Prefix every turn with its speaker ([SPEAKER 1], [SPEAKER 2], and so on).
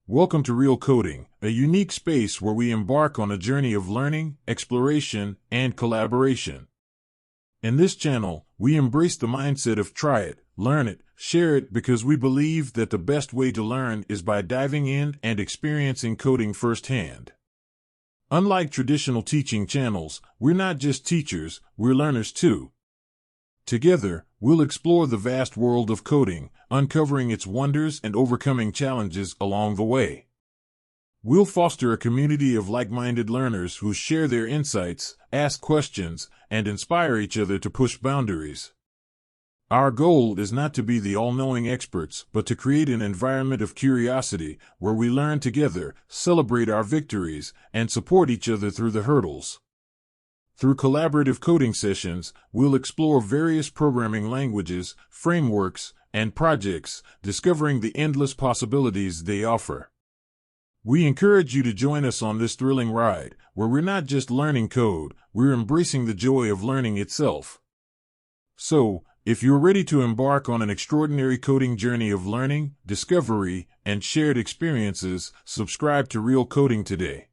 [SPEAKER 1] Welcome to Real Coding, a unique space where we embark on a journey of learning, exploration, and collaboration. In this channel, we embrace the mindset of try it, learn it, share it because we believe that the best way to learn is by diving in and experiencing coding firsthand. Unlike traditional teaching channels, we're not just teachers, we're learners too. Together, we'll explore the vast world of coding, uncovering its wonders and overcoming challenges along the way. We'll foster a community of like-minded learners who share their insights, ask questions, and inspire each other to push boundaries. Our goal is not to be the all-knowing experts, but to create an environment of curiosity where we learn together, celebrate our victories, and support each other through the hurdles. Through collaborative coding sessions, we'll explore various programming languages, frameworks, and projects, discovering the endless possibilities they offer. We encourage you to join us on this thrilling ride, where we're not just learning code, we're embracing the joy of learning itself. So, if you're ready to embark on an extraordinary coding journey of learning, discovery, and shared experiences, subscribe to Real Coding today.